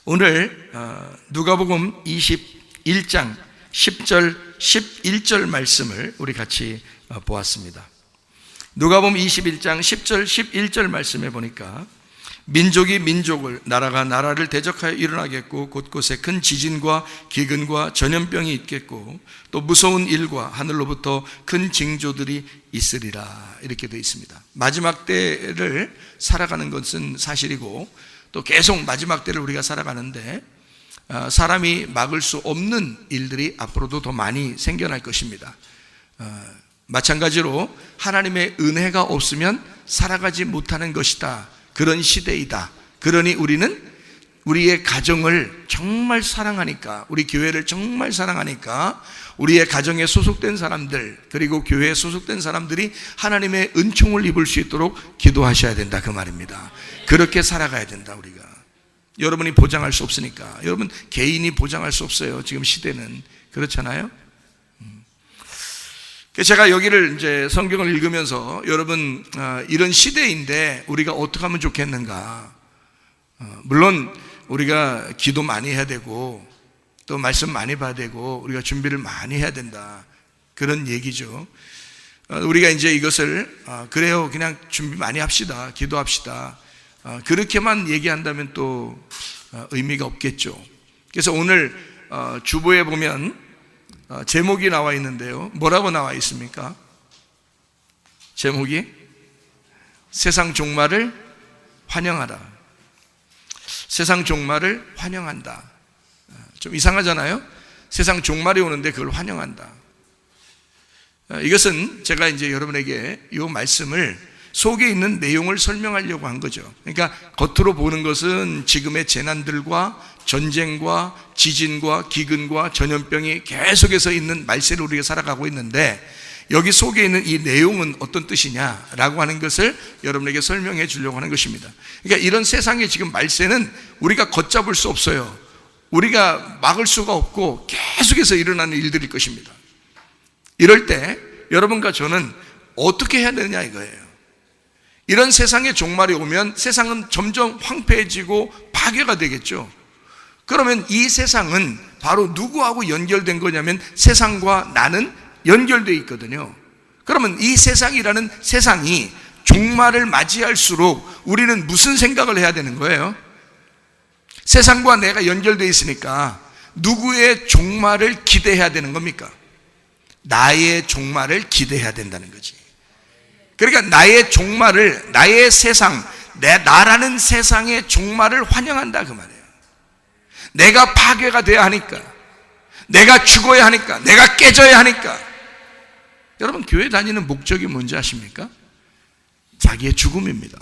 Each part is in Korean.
오늘 누가복음 21장 10절 11절 말씀을 우리 같이 보았습니다. 누가복음 21장 10절 11절 말씀에 보니까 민족이 민족을, 나라가 나라를 대적하여 일어나겠고 곳곳에 큰 지진과 기근과 전염병이 있겠고 또 무서운 일과 하늘로부터 큰 징조들이 있으리라, 이렇게 되어 있습니다. 마지막 때를 살아가는 것은 사실이고 또 계속 마지막 때를 우리가 살아가는데 사람이 막을 수 없는 일들이 앞으로도 더 많이 생겨날 것입니다. 마찬가지로 하나님의 은혜가 없으면 살아가지 못하는 것이다, 그런 시대이다. 그러니 우리는 우리의 가정을 정말 사랑하니까, 우리 교회를 정말 사랑하니까 우리의 가정에 소속된 사람들, 그리고 교회에 소속된 사람들이 하나님의 은총을 입을 수 있도록 기도하셔야 된다, 그 말입니다. 그렇게 살아가야 된다. 우리가, 여러분이 보장할 수 없으니까, 여러분 개인이 보장할 수 없어요. 지금 시대는 그렇잖아요. 제가 여기를 이제 성경을 읽으면서 여러분, 이런 시대인데 우리가 어떻게 하면 좋겠는가. 물론 우리가 기도 많이 해야 되고 또 말씀 많이 봐야 되고 우리가 준비를 많이 해야 된다, 그런 얘기죠. 우리가 이제 이것을 그래요, 그냥 준비 많이 합시다, 기도합시다, 그렇게만 얘기한다면 또 의미가 없겠죠. 그래서 오늘 주보에 보면 제목이 나와 있는데요, 뭐라고 나와 있습니까? 제목이 세상 종말을 환영하라. 세상 종말을 환영한다. 좀 이상하잖아요. 세상 종말이 오는데 그걸 환영한다. 이것은 제가 이제 여러분에게 이 말씀을 속에 있는 내용을 설명하려고 한 거죠. 그러니까 겉으로 보는 것은 지금의 재난들과 전쟁과 지진과 기근과 전염병이 계속해서 있는 말세를 우리가 살아가고 있는데, 여기 속에 있는 이 내용은 어떤 뜻이냐라고 하는 것을 여러분에게 설명해 주려고 하는 것입니다. 그러니까 이런 세상의 지금 말세는 우리가 걷잡을 수 없어요. 우리가 막을 수가 없고 계속해서 일어나는 일들일 것입니다. 이럴 때 여러분과 저는 어떻게 해야 되느냐 이거예요. 이런 세상의 종말이 오면 세상은 점점 황폐해지고 파괴가 되겠죠. 그러면 이 세상은 바로 누구하고 연결된 거냐면 세상과 나는 연결되어 있거든요. 그러면 이 세상이라는 세상이 종말을 맞이할수록 우리는 무슨 생각을 해야 되는 거예요? 세상과 내가 연결되어 있으니까 누구의 종말을 기대해야 되는 겁니까? 나의 종말을 기대해야 된다는 거지. 그러니까 나의 종말을, 나의 세상, 나라는 세상의 종말을 환영한다, 그 말이에요. 내가 파괴가 돼야 하니까, 내가 죽어야 하니까, 내가 깨져야 하니까. 여러분, 교회 다니는 목적이 뭔지 아십니까? 자기의 죽음입니다.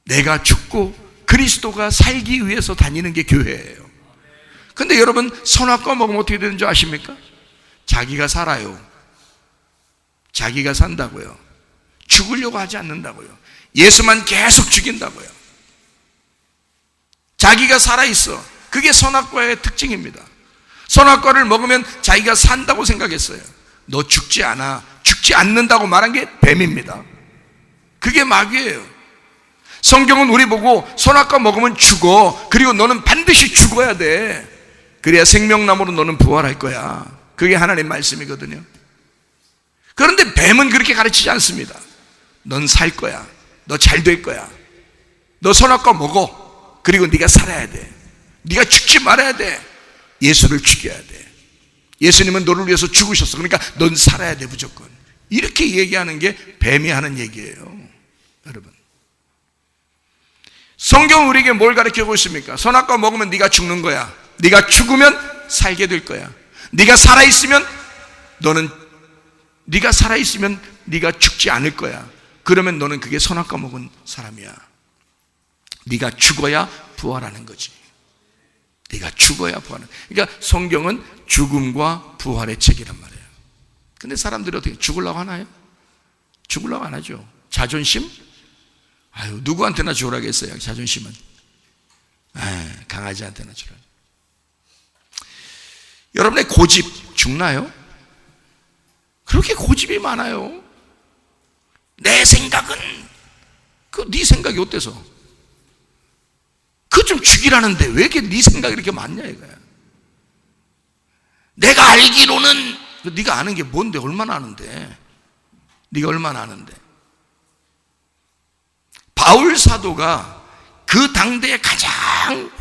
내가 죽고 그리스도가 살기 위해서 다니는 게 교회예요. 근데 여러분, 선악과 먹으면 어떻게 되는 줄 아십니까? 자기가 살아요. 자기가 산다고요. 죽으려고 하지 않는다고요. 예수만 계속 죽인다고요. 자기가 살아있어. 그게 선악과의 특징입니다. 선악과를 먹으면 자기가 산다고 생각했어요. 너 죽지 않아, 죽지 않는다고 말한 게 뱀입니다. 그게 마귀예요. 성경은 우리 보고 선악과 먹으면 죽어, 그리고 너는 반드시 죽어야 돼, 그래야 생명나무로 너는 부활할 거야. 그게 하나님 말씀이거든요. 그런데 뱀은 그렇게 가르치지 않습니다. 넌 살 거야, 너 잘 될 거야, 너 선악과 먹어, 그리고 네가 살아야 돼, 네가 죽지 말아야 돼, 예수를 죽여야 돼, 예수님은 너를 위해서 죽으셨어, 그러니까 넌 살아야 돼 무조건. 이렇게 얘기하는 게 뱀이 하는 얘기예요. 여러분, 성경은 우리에게 뭘 가르치고 있습니까? 선악과 먹으면 네가 죽는 거야, 네가 죽으면 살게 될 거야, 네가 살아있으면 네가 죽지 않을 거야. 그러면 너는 그게 선악과 먹은 사람이야. 네가 죽어야 부활하는 거지. 네가 죽어야 부활하는. 그러니까 성경은 죽음과 부활의 책이란 말이에요. 근데 사람들이 어떻게 죽으려고 하나요? 죽으려고 안 하죠. 자존심? 아유, 누구한테나 주라겠어요, 자존심은. 강아지한테나 주라. 여러분의 고집 죽나요? 그렇게 고집이 많아요. 내 생각은 네 생각이 어때서? 그거 좀 죽이라는데 왜 이렇게 네 생각이 이렇게 많냐 이거야. 내가 알기로는, 네가 아는 게 뭔데? 얼마나 아는데? 네가 얼마나 아는데? 바울 사도가 그 당대에 가장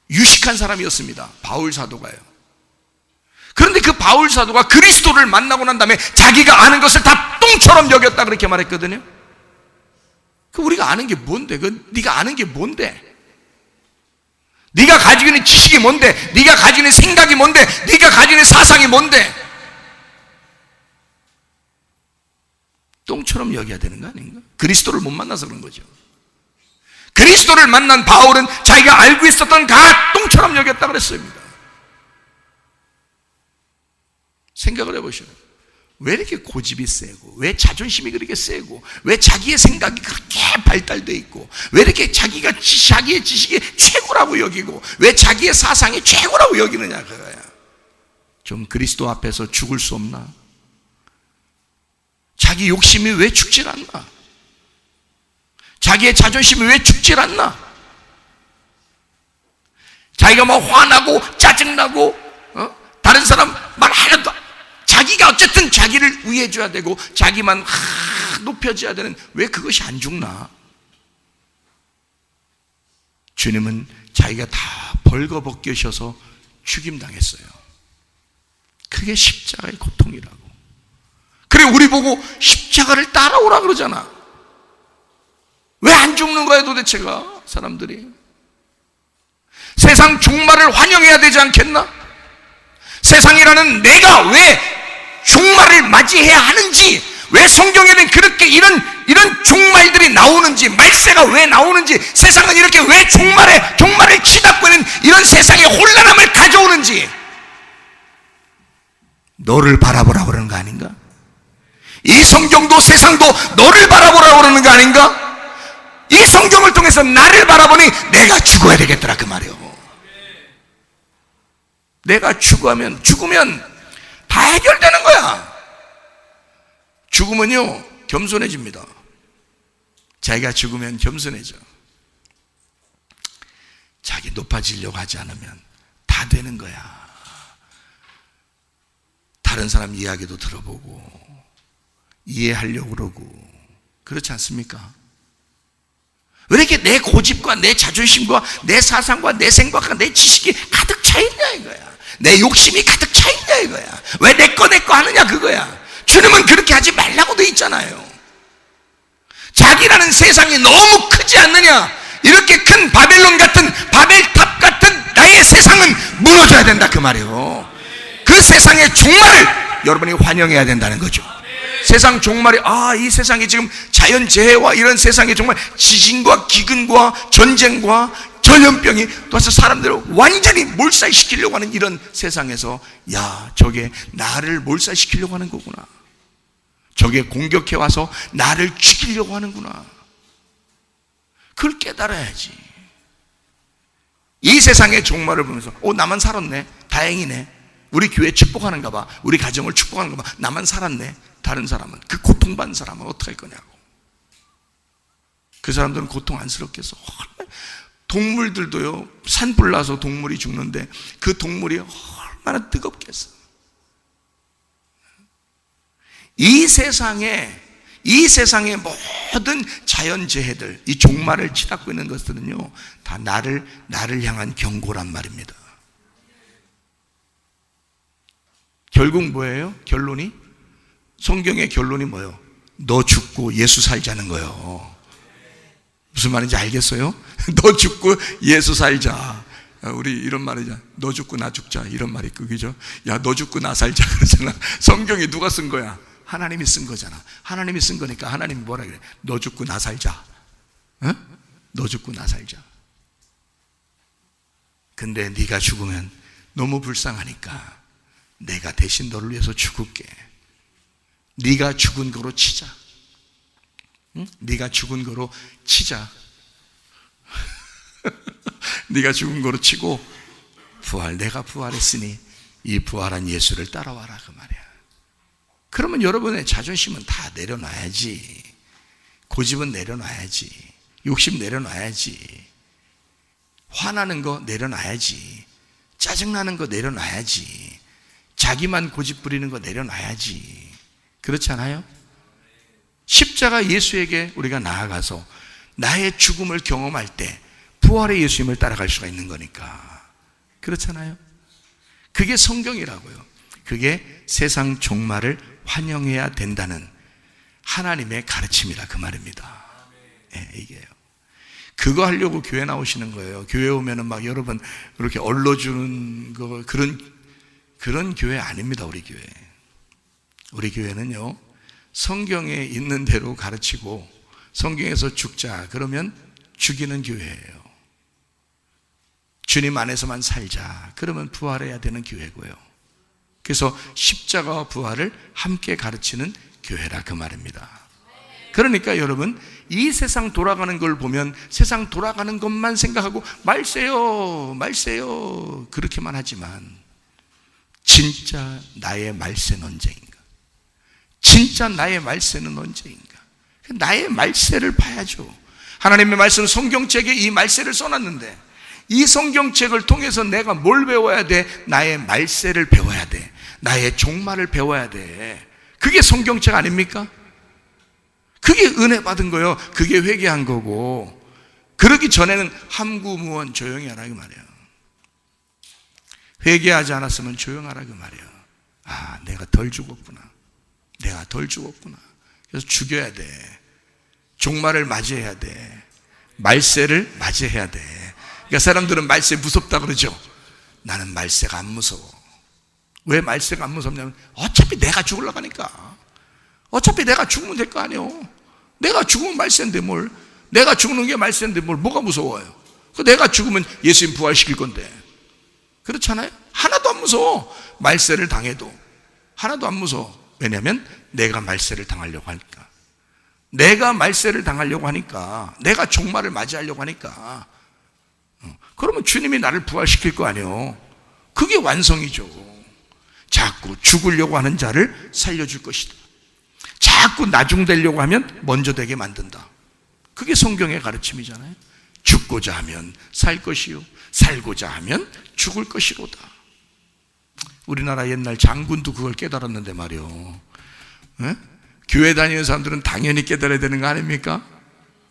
유식한 사람이었습니다. 바울 사도가요. 그런데 그 바울 사도가 그리스도를 만나고 난 다음에 자기가 아는 것을 다 똥처럼 여겼다 그렇게 말했거든요. 그 우리가 아는 게 뭔데? 네가 아는 게 뭔데? 네가 가지고 있는 지식이 뭔데? 네가 가지고 있는 생각이 뭔데? 네가 가지고 있는 사상이 뭔데? 똥처럼 여겨야 되는 거 아닌가? 그리스도를 못 만나서 그런 거죠. 그리스도를 만난 바울은 자기가 알고 있었던 다 똥처럼 여겼다 그랬습니다. 생각을 해보시오. 왜 이렇게 고집이 세고, 왜 자존심이 그렇게 세고, 왜 자기의 생각이 그렇게 발달되어 있고, 왜 이렇게 자기의 지식이 최고라고 여기고, 왜 자기의 사상이 최고라고 여기느냐 그거야. 좀 그리스도 앞에서 죽을 수 없나? 자기 욕심이 왜 죽질 않나? 자기의 자존심이 왜 죽질 않나? 자기가 막 화나고 짜증나고 다른 사람 말 하나도, 자기가 어쨌든 자기를 위해줘야 되고 자기만 높여져야 되는, 왜 그것이 안 죽나? 주님은 자기가 다 벌거벗겨셔서 죽임당했어요. 그게 십자가의 고통이라고. 그래 우리 보고 십자가를 따라오라 그러잖아. 왜 안 죽는 거야 도대체가? 사람들이 세상 종말을 환영해야 되지 않겠나? 세상이라는 내가 왜 종말을 맞이해야 하는지, 왜 성경에는 그렇게 이런 종말들이 나오는지, 말세가 왜 나오는지, 세상은 이렇게 왜 종말을 치닫고 있는 이런 세상의 혼란함을 가져오는지, 너를 바라보라고 그러는 거 아닌가? 이 성경도 세상도 너를 바라보라고 그러는 거 아닌가? 이 성경을 통해서 나를 바라보니 내가 죽어야 되겠더라 그 말이요. 내가 죽으면 다 해결되는 거야. 죽으면요 겸손해집니다. 자기가 죽으면 겸손해져. 자기 높아지려고 하지 않으면 다 되는 거야. 다른 사람 이야기도 들어보고 이해하려고 그러고, 그렇지 않습니까? 왜 이렇게 내 고집과 내 자존심과 내 사상과 내 생각과 내 지식이 가득 차 있냐 이거야. 내 욕심이 가득 차 있냐 이거야. 왜 내 거 하느냐 그거야. 주님은 그렇게 하지 말라고 돼 있잖아요. 자기라는 세상이 너무 크지 않느냐. 이렇게 큰 바벨론 같은, 바벨탑 같은 나의 세상은 무너져야 된다 그 말이에요. 그 세상의 종말을 여러분이 환영해야 된다는 거죠. 세상 종말이, 이 세상이 지금 자연재해와 이런 세상에 정말 지진과 기근과 전쟁과 전염병이 와서 사람들을 완전히 몰살시키려고 하는 이런 세상에서, 야, 저게 나를 몰살시키려고 하는 거구나. 저게 공격해 와서 나를 죽이려고 하는구나. 그걸 깨달아야지. 이 세상의 종말을 보면서 나만 살았네, 다행이네, 우리 교회 축복하는가 봐, 우리 가정을 축복하는가 봐, 나만 살았네. 다른 사람은, 그 고통받는 사람은 어떻게 할 거냐고. 그 사람들은 고통 안스럽겠어. 동물들도요, 산불 나서 동물이 죽는데 그 동물이 얼마나 뜨겁겠어. 이 세상의 모든 자연재해들, 이 종말을 치닫고 있는 것들은요 다 나를 향한 경고란 말입니다. 결국 뭐예요? 결론이? 성경의 결론이 뭐예요? 너 죽고 예수 살자는 거예요. 무슨 말인지 알겠어요? 너 죽고 예수 살자. 우리 이런 말이잖아. 너 죽고 나 죽자, 이런 말이 그기죠. 야, 너 죽고 나 살자 그러잖아. 성경이 누가 쓴 거야? 하나님이 쓴 거잖아. 하나님이 쓴 거니까 하나님이 뭐라 그래? 너 죽고 나 살자. 너 죽고 나 살자. 근데 네가 죽으면 너무 불쌍하니까 내가 대신 너를 위해서 죽을게. 네가 죽은 거로 치자. 응? 네가 죽은 거로 치자. 네가 죽은 거로 치고 내가 부활했으니 이 부활한 예수를 따라와라 그 말이야. 그러면 여러분의 자존심은 다 내려놔야지. 고집은 내려놔야지. 욕심 내려놔야지. 화나는 거 내려놔야지. 짜증나는 거 내려놔야지. 자기만 고집 부리는 거 내려놔야지. 그렇지 않아요? 십자가 예수에게 우리가 나아가서 나의 죽음을 경험할 때 부활의 예수님을 따라갈 수가 있는 거니까. 그렇잖아요? 그게 성경이라고요. 그게 세상 종말을 환영해야 된다는 하나님의 가르침이라 그 말입니다. 네, 이게요. 그거 하려고 교회 나오시는 거예요. 교회 오면은 막 여러분 그렇게 얼러주는 거 그런 교회 아닙니다. 우리 교회. 우리 교회는요, 성경에 있는 대로 가르치고 성경에서 죽자 그러면 죽이는 교회예요. 주님 안에서만 살자 그러면 부활해야 되는 교회고요. 그래서 십자가와 부활을 함께 가르치는 교회라 그 말입니다. 그러니까 여러분, 이 세상 돌아가는 걸 보면 세상 돌아가는 것만 생각하고 말세요 그렇게만 하지만, 진짜 나의 말세는 언제인가? 진짜 나의 말세는 언제인가? 나의 말세를 봐야죠. 하나님의 말씀은 성경책에 이 말세를 써놨는데, 이 성경책을 통해서 내가 뭘 배워야 돼? 나의 말세를 배워야 돼. 나의 종말을 배워야 돼. 그게 성경책 아닙니까? 그게 은혜 받은 거예요. 그게 회개한 거고. 그러기 전에는 함구무원 조용히 하라 그 말이에요. 회개하지 않았으면 조용하라 그 말이에요. 아, 내가 덜 죽었구나. 내가 덜 죽었구나. 그래서 죽여야 돼. 종말을 맞이해야 돼. 말세를 맞이해야 돼. 그러니까 사람들은 말세 무섭다 그러죠. 나는 말세가 안 무서워. 왜 말세가 안 무섭냐면, 어차피 내가 죽으려고 하니까. 어차피 내가 죽으면 될 거 아니에요. 내가 죽으면 말세인데 뭘. 내가 죽는 게 말세인데 뭘. 뭐가 무서워요? 내가 죽으면 예수님 부활시킬 건데. 그렇잖아요? 하나도 안 무서워. 말세를 당해도 하나도 안 무서워. 왜냐하면 내가 말세를 당하려고 하니까. 내가 말세를 당하려고 하니까. 내가 종말을 맞이하려고 하니까. 그러면 주님이 나를 부활시킬 거 아니에요. 그게 완성이죠. 자꾸 죽으려고 하는 자를 살려줄 것이다. 자꾸 나중되려고 하면 먼저 되게 만든다. 그게 성경의 가르침이잖아요. 죽고자 하면 살 것이요, 살고자 하면 죽을 것이로다. 우리나라 옛날 장군도 그걸 깨달았는데 말이요. 에? 교회 다니는 사람들은 당연히 깨달아야 되는 거 아닙니까?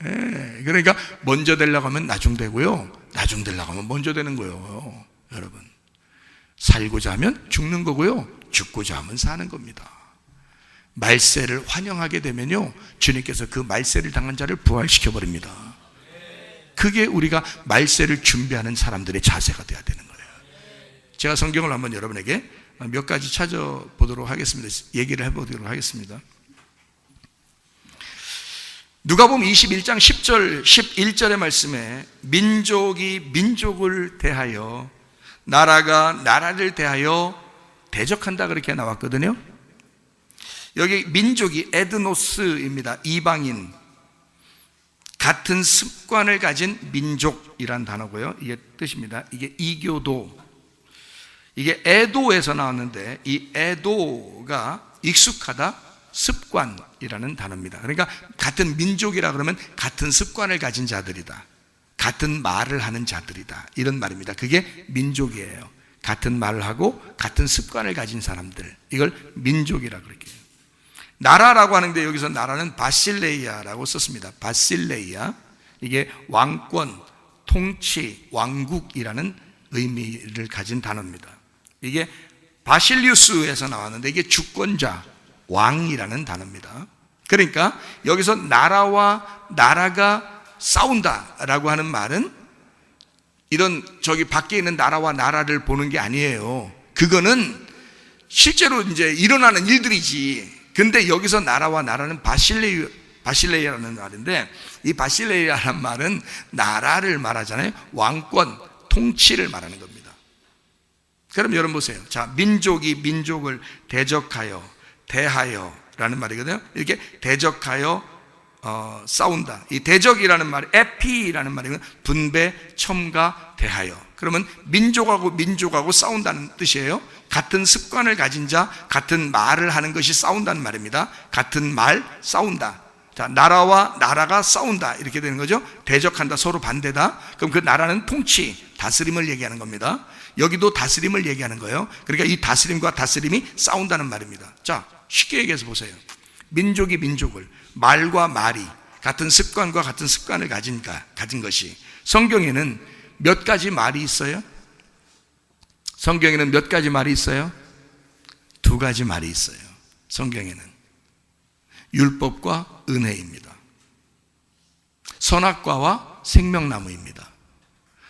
에, 그러니까 먼저 되려고 하면 나중되고요, 나중되려고 하면 먼저 되는 거예요. 여러분, 살고자 하면 죽는 거고요, 죽고자 하면 사는 겁니다. 말세를 환영하게 되면요, 주님께서 그 말세를 당한 자를 부활시켜버립니다. 그게 우리가 말세를 준비하는 사람들의 자세가 돼야 되는 거예요. 제가 성경을 한번 여러분에게 몇 가지 찾아보도록 하겠습니다. 얘기를 해보도록 하겠습니다. 누가복음 21장 10절 11절의 말씀에 민족이 민족을 대하여, 나라가 나라를 대하여 대적한다 그렇게 나왔거든요. 여기 민족이 에드노스입니다. 이방인, 같은 습관을 가진 민족이란 단어고요. 이게 뜻입니다. 이게 이교도, 이게 에도에서 나왔는데, 이 에도가 익숙하다, 습관이라는 단어입니다. 그러니까 같은 민족이라 그러면 같은 습관을 가진 자들이다, 같은 말을 하는 자들이다, 이런 말입니다. 그게 민족이에요. 같은 말을 하고 같은 습관을 가진 사람들, 이걸 민족이라 그렇게 해요. 나라라고 하는데 여기서 나라는 바실레이아라고 썼습니다. 바실레이아, 이게 왕권, 통치, 왕국이라는 의미를 가진 단어입니다. 이게 바실리우스에서 나왔는데 이게 주권자, 왕이라는 단어입니다. 그러니까 여기서 나라와 나라가 싸운다라고 하는 말은 이런 저기 밖에 있는 나라와 나라를 보는 게 아니에요. 그거는 실제로 이제 일어나는 일들이지. 근데 여기서 나라와 나라는 바실레이아라는 말인데, 이 바실레이아라는 말은 나라를 말하잖아요. 왕권, 통치를 말하는 겁니다. 그럼 여러분 보세요. 자, 민족이 민족을 대적하여, 대하여 라는 말이거든요. 이렇게 대적하여 싸운다. 이 대적이라는 말이 에피라는 말이면 분배, 첨가, 대하여. 그러면 민족하고 민족하고 싸운다는 뜻이에요. 같은 습관을 가진 자, 같은 말을 하는 것이 싸운다는 말입니다. 같은 말, 싸운다. 자, 나라와 나라가 싸운다 이렇게 되는 거죠. 대적한다, 서로 반대다. 그럼 그 나라는 통치, 다스림을 얘기하는 겁니다. 여기도 다스림을 얘기하는 거예요. 그러니까 이 다스림과 다스림이 싸운다는 말입니다. 자, 쉽게 얘기해서 보세요. 민족이 민족을, 말과 말이 같은 습관과 같은 습관을 가진 것이, 성경에는 몇 가지 말이 있어요? 성경에는 몇 가지 말이 있어요? 두 가지 말이 있어요. 성경에는 율법과 은혜입니다. 선악과와 생명나무입니다.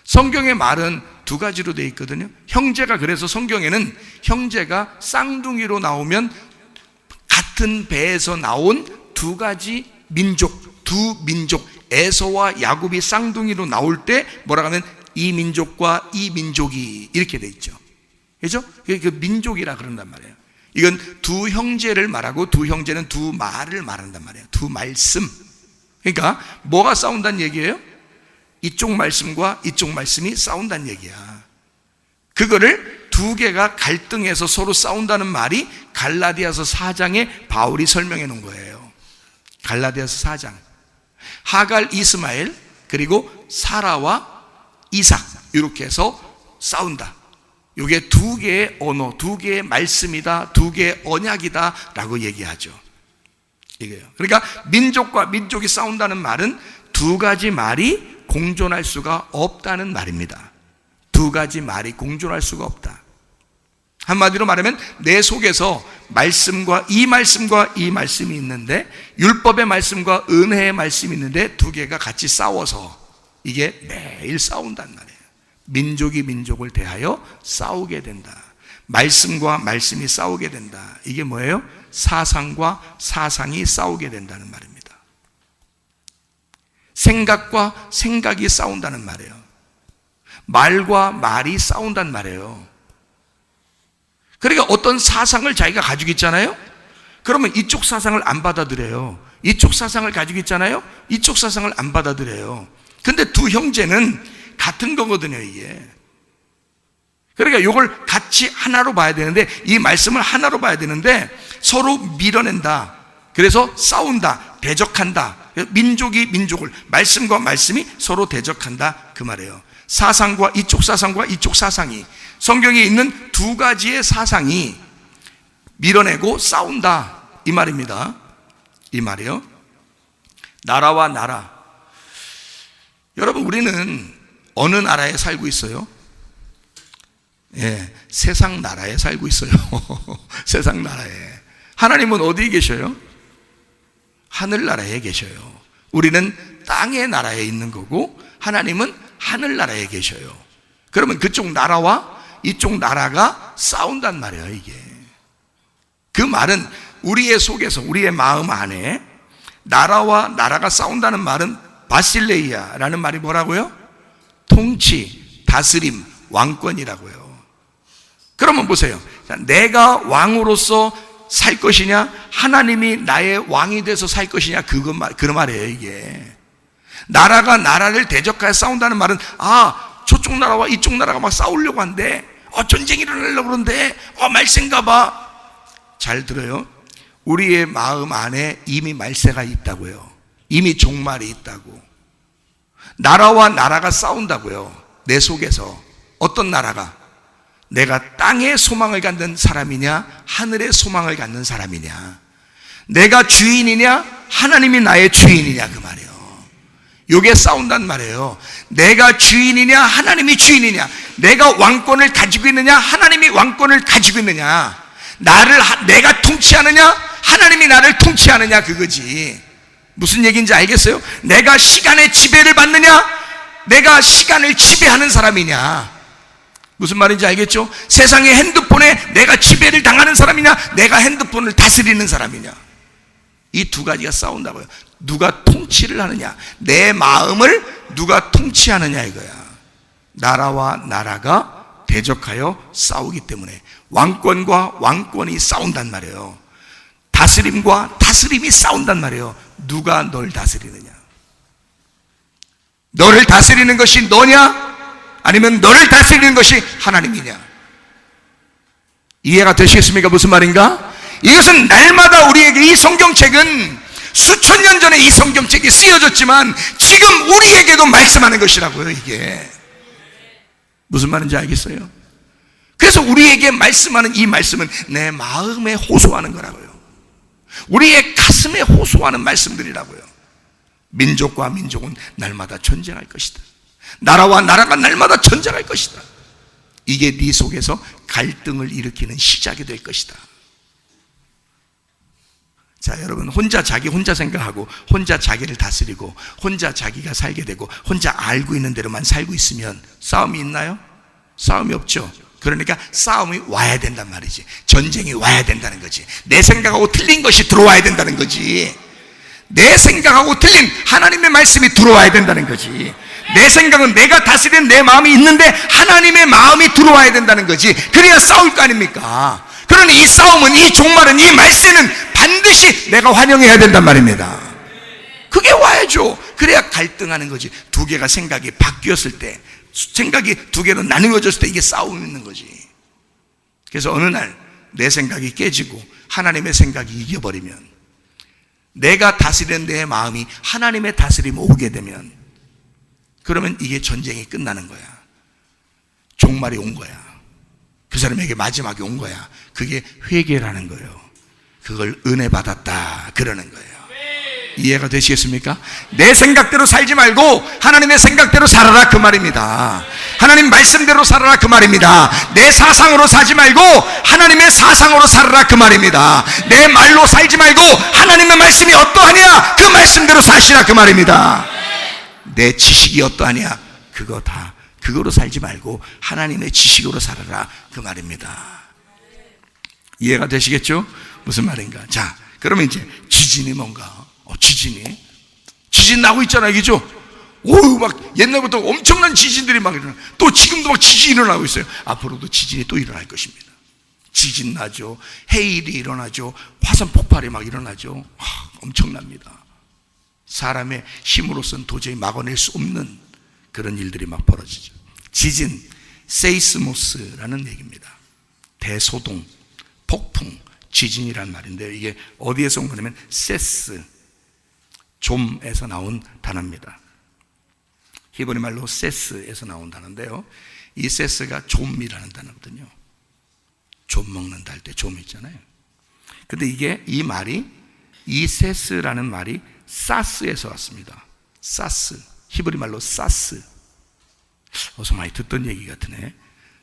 성경의 말은 두 가지로 되어 있거든요. 형제가, 그래서 성경에는 형제가 쌍둥이로 나오면 같은 배에서 나온 두 가지 민족, 두 민족, 에서와 야곱이 쌍둥이로 나올 때 뭐라고 하면 이 민족과 이 민족이 이렇게 되어 있죠. 그렇죠? 그 민족이라 그런단 말이에요. 이건 두 형제를 말하고, 두 형제는 두 말을 말한단 말이에요. 두 말씀. 그러니까 뭐가 싸운다는 얘기예요? 이쪽 말씀과 이쪽 말씀이 싸운다는 얘기야. 그거를 두 개가 갈등해서 서로 싸운다는 말이 갈라디아서 4장에 바울이 설명해 놓은 거예요. 갈라디아서 4장. 하갈, 이스마엘, 그리고 사라와 이삭, 이렇게 해서 싸운다. 이게 두 개의 언어, 두 개의 말씀이다, 두 개의 언약이다 라고 얘기하죠. 이게요. 그러니까 민족과 민족이 싸운다는 말은 두 가지 말이 공존할 수가 없다는 말입니다. 두 가지 말이 공존할 수가 없다. 한마디로 말하면 내 속에서 말씀과 이 말씀이 있는데, 율법의 말씀과 은혜의 말씀이 있는데 두 개가 같이 싸워서 이게 매일 싸운단 말이에요. 민족이 민족을 대하여 싸우게 된다. 말씀과 말씀이 싸우게 된다. 이게 뭐예요? 사상과 사상이 싸우게 된다는 말입니다. 생각과 생각이 싸운다는 말이에요. 말과 말이 싸운다는 말이에요. 그러니까 어떤 사상을 자기가 가지고 있잖아요. 그러면 이쪽 사상을 안 받아들여요. 이쪽 사상을 가지고 있잖아요. 이쪽 사상을 안 받아들여요. 근데 두 형제는 같은 거거든요, 이게. 그러니까 이걸 같이 하나로 봐야 되는데, 이 말씀을 하나로 봐야 되는데 서로 밀어낸다. 그래서 싸운다, 대적한다. 민족이 민족을, 말씀과 말씀이 서로 대적한다, 그 말이에요. 사상과 이쪽 사상이, 성경에 있는 두 가지의 사상이 밀어내고 싸운다, 이 말입니다. 이 말이요. 나라와 나라. 여러분, 우리는 어느 나라에 살고 있어요? 예, 세상 나라에 살고 있어요. 세상 나라에. 하나님은 어디에 계셔요? 하늘나라에 계셔요. 우리는 땅의 나라에 있는 거고, 하나님은 하늘나라에 계셔요. 그러면 그쪽 나라와 이쪽 나라가 싸운단 말이에요, 이게. 그 말은 우리의 속에서, 우리의 마음 안에 나라와 나라가 싸운다는 말은 바실레이아라는 말이 뭐라고요? 통치, 다스림, 왕권이라고요. 그러면 보세요. 내가 왕으로서 살 것이냐, 하나님이 나의 왕이 돼서 살 것이냐, 그런 말이에요, 이게. 나라가 나라를 대적하여 싸운다는 말은, 저쪽 나라와 이쪽 나라가 막 싸우려고 한대. 전쟁이 일어나려고 그러는데, 말세인가 봐. 잘 들어요. 우리의 마음 안에 이미 말세가 있다고요. 이미 종말이 있다고. 나라와 나라가 싸운다고요. 내 속에서. 어떤 나라가? 내가 땅에 소망을 갖는 사람이냐, 하늘에 소망을 갖는 사람이냐. 내가 주인이냐, 하나님이 나의 주인이냐, 그 말이에요. 요게 싸운단 말이에요. 내가 주인이냐, 하나님이 주인이냐. 내가 왕권을 가지고 있느냐, 하나님이 왕권을 가지고 있느냐. 내가 통치하느냐, 하나님이 나를 통치하느냐, 그거지. 무슨 얘기인지 알겠어요? 내가 시간의 지배를 받느냐, 내가 시간을 지배하는 사람이냐. 무슨 말인지 알겠죠? 세상의 핸드폰에 내가 지배를 당하는 사람이냐, 내가 핸드폰을 다스리는 사람이냐. 이 두 가지가 싸운다고요. 누가 통치를 하느냐, 내 마음을 누가 통치하느냐, 이거야. 나라와 나라가 대적하여 싸우기 때문에 왕권과 왕권이 싸운단 말이에요. 다스림과 다스림이 싸운단 말이에요. 누가 널 다스리느냐. 너를 다스리는 것이 너냐, 아니면 너를 다스리는 것이 하나님이냐. 이해가 되시겠습니까? 무슨 말인가? 이것은 날마다 우리에게, 이 성경책은 수천 년 전에 이 성경책이 쓰여졌지만 지금 우리에게도 말씀하는 것이라고요. 이게 무슨 말인지 알겠어요? 그래서 우리에게 말씀하는 이 말씀은 내 마음에 호소하는 거라고요. 우리의 가슴에 호소하는 말씀들이라고요. 민족과 민족은 날마다 전쟁할 것이다. 나라와 나라가 날마다 전쟁할 것이다. 이게 네 속에서 갈등을 일으키는 시작이 될 것이다. 자, 여러분, 혼자 생각하고 혼자 자기를 다스리고 혼자 자기가 살게 되고 혼자 알고 있는 대로만 살고 있으면 싸움이 있나요? 싸움이 없죠. 그러니까 싸움이 와야 된단 말이지. 전쟁이 와야 된다는 거지. 내 생각하고 틀린 것이 들어와야 된다는 거지. 내 생각하고 틀린 하나님의 말씀이 들어와야 된다는 거지. 내 생각은 내가 다스리는 내 마음이 있는데 하나님의 마음이 들어와야 된다는 거지. 그래야 싸울 거 아닙니까? 그러니 이 싸움은, 이 종말은, 이 말세는 반드시 내가 환영해야 된단 말입니다. 그게 와야죠. 그래야 갈등하는 거지. 두 개가 생각이 바뀌었을 때, 생각이 두 개로 나누어졌을 때 이게 싸움이 있는 거지. 그래서 어느 날 내 생각이 깨지고 하나님의 생각이 이겨버리면, 내가 다스리는 내 마음이 하나님의 다스림에 오게 되면, 그러면 이게 전쟁이 끝나는 거야. 종말이 온 거야. 그 사람에게 마지막이 온 거야. 그게 회개라는 거예요. 그걸 은혜 받았다 그러는 거예요. 이해가 되시겠습니까? 내 생각대로 살지 말고 하나님의 생각대로 살아라 그 말입니다. 하나님 말씀대로 살아라 그 말입니다. 내 사상으로 살지 말고 하나님의 사상으로 살아라 그 말입니다. 내 말로 살지 말고 하나님의 말씀이 어떠하냐 그 말씀대로 사시라 그 말입니다. 내 지식이 어떠하냐 그거 다 그거로 살지 말고 하나님의 지식으로 살아라 그 말입니다. 이해가 되시겠죠? 무슨 말인가? 자, 그러면 이제 지진이 뭔가? 지진 나고 있잖아요, 그죠? 오, 막 옛날부터 엄청난 지진들이 막 일어나. 또 지금도 막 지진이 일어나고 있어요. 앞으로도 지진이 또 일어날 것입니다. 지진 나죠. 해일이 일어나죠. 화산 폭발이 막 일어나죠. 엄청납니다. 사람의 힘으로서는 도저히 막아낼 수 없는 그런 일들이 막 벌어지죠. 지진, 세이스모스라는 얘기입니다. 대소동, 폭풍, 지진이란 말인데요. 이게 어디에서 온 거냐면 세스, 좀에서 나온 단어입니다. 히브리 말로 세스에서 나온 단어인데요. 이 세스가 좀이라는 단어거든요. 좀 먹는다 할 때 좀 있잖아요. 근데 이 말이, 이 세스라는 말이 사스에서 왔습니다. 사스, 히브리 말로 사스. 어서 많이 듣던 얘기 같으네.